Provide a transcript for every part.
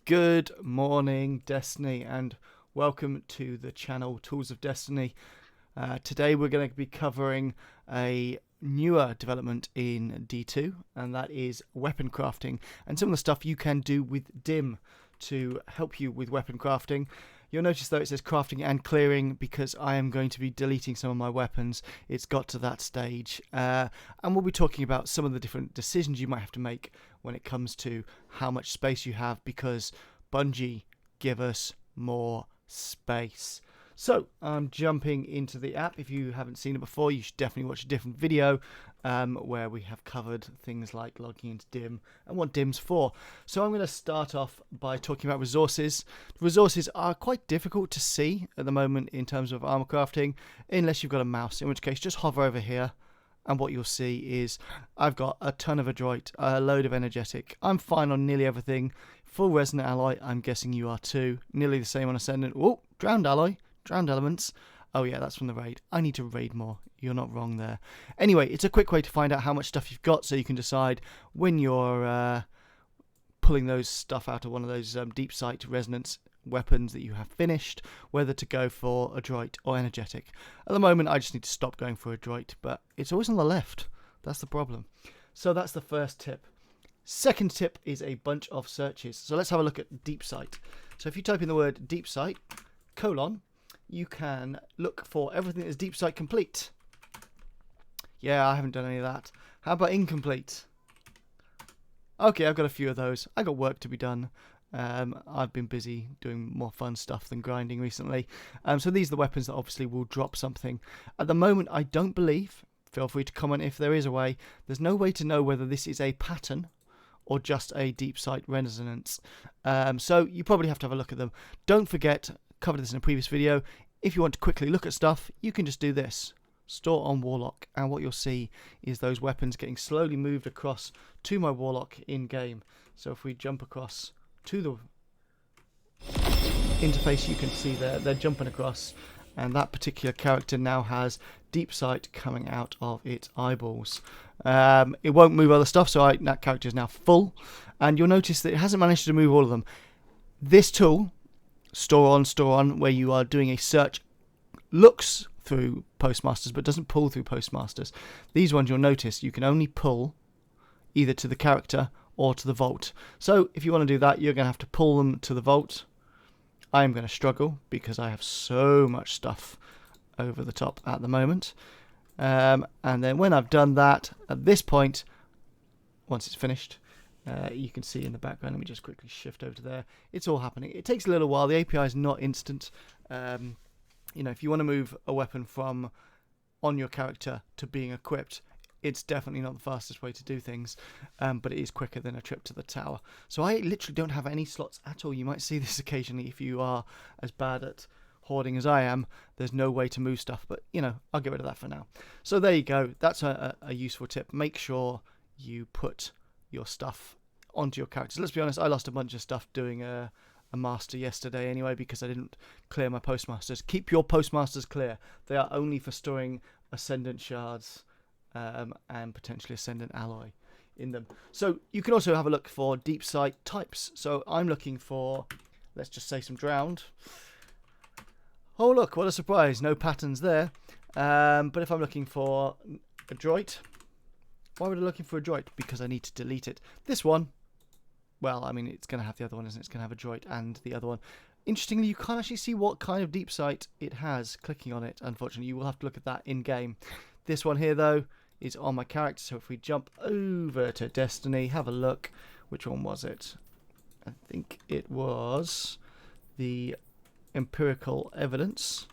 Good morning, Destiny, and welcome to the channel Tools of Destiny. Today we're going to be covering a newer development in D2, and that is weapon crafting and some of the stuff you can do with DIM to help you with weapon crafting. You'll notice though it says crafting and clearing because I am going to be deleting some of my weapons. It's got to that stage, and we'll be talking about some of the different decisions you might have to make when it comes to how much space you have, because Bungie give us more space. So I'm jumping into the app. If you haven't seen it before, you should definitely watch a different video where we have covered things like logging into DIM and what DIM's for. So I'm going to start off by talking about resources. Resources are quite difficult to see at the moment in terms of armor crafting, unless you've got a mouse, in which case just hover over here. And what you'll see is I've got a ton of adroit, a load of energetic. I'm fine on nearly everything. Full resonant alloy, I'm guessing you are too. Nearly the same on ascendant. Oh, drowned alloy, drowned elements. Oh yeah, that's from the raid. I need to raid more. You're not wrong there. Anyway, it's a quick way to find out how much stuff you've got, so you can decide when you're pulling those stuff out of one of those deep sight resonance weapons that you have finished, whether to go for adroit or energetic. At the moment I just need to stop going for adroit, but it's always on the left. That's the problem. So that's the first tip. Second tip is a bunch of searches. So let's have a look at deep sight. So if you type in the word deep sight colon, you can look for everything that's deep sight complete. Yeah, I haven't done any of that. How about incomplete? Okay, I've got a few of those. I got work to be done. I've been busy doing more fun stuff than grinding recently. So these are the weapons that obviously will drop something. At the moment, I don't believe, feel free to comment if there is a way, there's no way to know whether this is a pattern or just a deep sight resonance. So you probably have to have a look at them. Don't forget, covered this in a previous video, if you want to quickly look at stuff, you can just do this. Store on Warlock, and what you'll see is those weapons getting slowly moved across to my Warlock in game. So if we jump across to the interface, you can see they're jumping across, and that particular character now has deep sight coming out of its eyeballs. It won't move other stuff, so that character is now full, and you'll notice that it hasn't managed to move all of them. This tool, store on, where you are doing a search, looks through postmasters but doesn't pull through postmasters. These ones, you'll notice you can only pull either to the character or to the vault. So if you want to do that, you're going to have to pull them to the vault. I am going to struggle because I have so much stuff over the top at the moment. And then when I've done that, at this point, once it's finished, you can see in the background, let me just quickly shift over to there. It's all happening. It takes a little while. The API is not instant. You know, if you want to move a weapon from on your character to being equipped, it's definitely not the fastest way to do things, but it is quicker than a trip to the tower. So I literally don't have any slots at all. You might see this occasionally if you are as bad at hoarding as I am. There's no way to move stuff, but you know, I'll get rid of that for now. So there you go. That's a useful tip. Make sure you put your stuff onto your characters. Let's be honest, I lost a bunch of stuff doing a master yesterday anyway because I didn't clear my postmasters. Keep your postmasters clear. They are only for storing ascendant shards and potentially ascendant alloy in them. So you can also have a look for deep sight types. So I'm looking for, let's just say, some drowned. Oh look, what a surprise, no patterns there. But if I'm looking for adroit, why would I be looking for adroit? Because I need to delete it. This one, well, I mean, it's going to have the other one, isn't it? It's going to have adroit and the other one. Interestingly, you can't actually see what kind of deep sight it has clicking on it. Unfortunately, you will have to look at that in game. This one here, though, is on my character. So if we jump over to Destiny, have a look. Which one was it? I think it was the empirical evidence,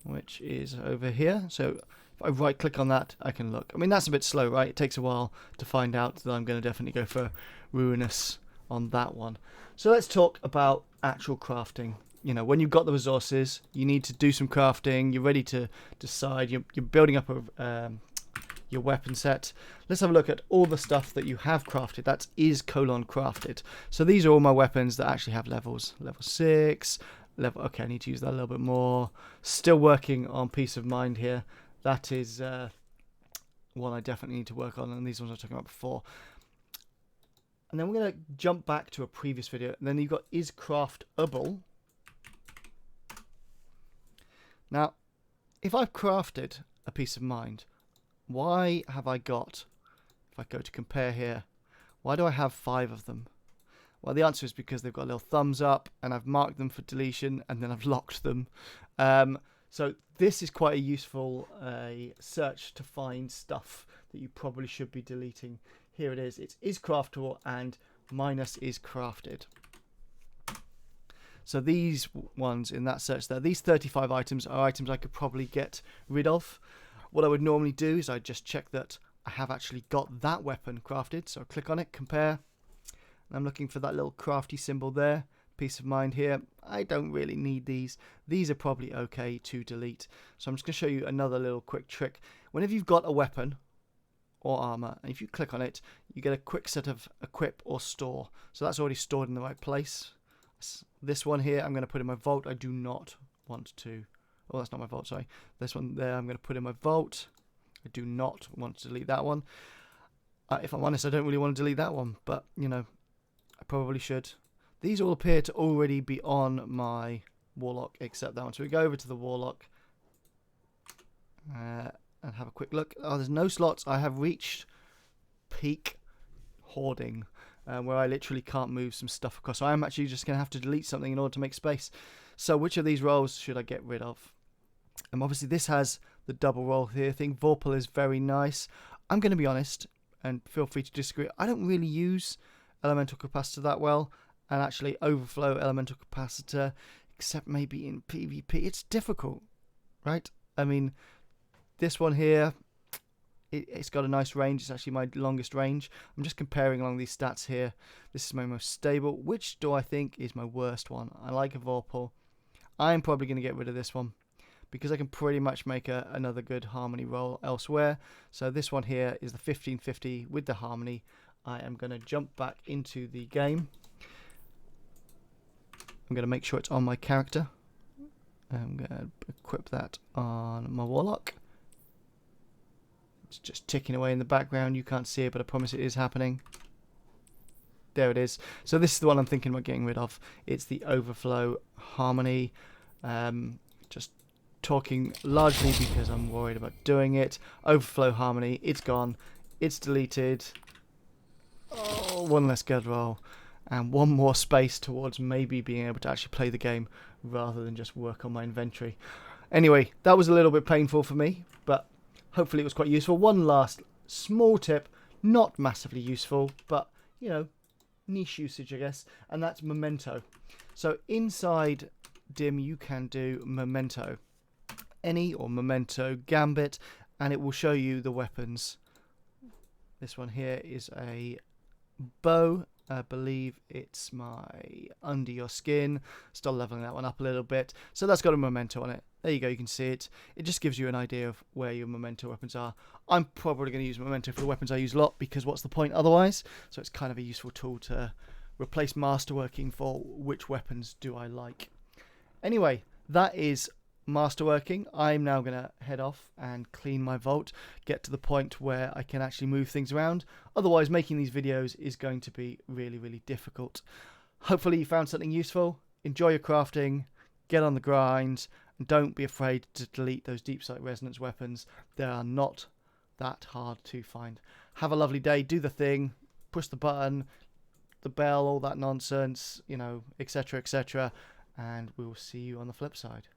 which is over here. So if I right click on that, I can look. I mean, that's a bit slow, right? It takes a while to find out that I'm going to definitely go for ruinous on that one. So let's talk about actual crafting. You know, when you've got the resources, you need to do some crafting. You're ready to decide. You're building up your weapon set. Let's have a look at all the stuff that you have crafted. That is crafted. So these are all my weapons that actually have levels. Level 6. Okay, I need to use that a little bit more. Still working on peace of mind here. That is one I definitely need to work on, and these ones I was talking about before. And then we're going to jump back to a previous video. And then you've got is craftable. Now, if I've crafted a piece of mind, why have I got, if I go to compare here, why do I have 5 of them? Well, the answer is because they've got a little thumbs up and I've marked them for deletion and then I've locked them. So this is quite a useful search to find stuff that you probably should be deleting. Here it is. It is craftable and minus is crafted. So these ones in that search there, these 35 items are items I could probably get rid of. What I would normally do is I'd just check that I have actually got that weapon crafted. So I click on it, compare. And I'm looking for that little crafty symbol there. Peace of mind here. I don't really need these. These are probably okay to delete. So I'm just going to show you another little quick trick. Whenever you've got a weapon or armor, and if you click on it, you get a quick set of equip or store. So that's already stored in the right place. This one here I'm going to put in my vault. I do not want to... Oh, that's not my vault, sorry. This one there I'm going to put in my vault. I do not want to delete that one. If I'm honest, I don't really want to delete that one, but, you know, I probably should. These all appear to already be on my warlock, except that one. So we go over to the warlock and have a quick look. Oh, there's no slots. I have reached peak hoarding, where I literally can't move some stuff across. So I'm actually just going to have to delete something in order to make space. So which of these roles should I get rid of? Obviously this has the double role here thing. Vorpal is very nice. I'm going to be honest, and feel free to disagree. I don't really use elemental capacitor that well, and actually overflow elemental capacitor, except maybe in PvP. It's difficult, right? I mean, this one here, it's got a nice range. It's actually my longest range. I'm just comparing along these stats here. This is my most stable. Which do I think is my worst one? I like a Vorpal. I'm probably going to get rid of this one because I can pretty much make another good harmony roll elsewhere. So this one here is the 1550 with the harmony. I am going to jump back into the game. I'm going to make sure it's on my character. I'm going to equip that on my warlock. It's just ticking away in the background. You can't see it, but I promise it is happening. There it is. So this is the one I'm thinking about getting rid of. It's the overflow harmony. Just talking largely because I'm worried about doing it. Overflow harmony. It's gone. It's deleted. Oh, one less good roll. And one more space towards maybe being able to actually play the game rather than just work on my inventory. Anyway, that was a little bit painful for me, but hopefully it was quite useful. One last small tip, not massively useful, but, you know, niche usage, I guess, and that's memento. So inside dim, you can do memento any or memento gambit, and it will show you the weapons. This one here is a bow. I believe it's my under your skin. Still leveling that one up a little bit. So that's got a memento on it. There you go, you can see it. It just gives you an idea of where your memento weapons are. I'm probably going to use memento for the weapons I use a lot, because what's the point otherwise? So it's kind of a useful tool to replace masterworking for which weapons do I like. Anyway, that is masterworking. I'm now going to head off and clean my vault, get to the point where I can actually move things around. Otherwise, making these videos is going to be really, really difficult. Hopefully you found something useful. Enjoy your crafting, get on the grind, and don't be afraid to delete those deepsight resonance weapons. They are not that hard to find. Have a lovely day, do the thing, push the button, the bell, all that nonsense, you know, etc., etc., and we will see you on the flip side.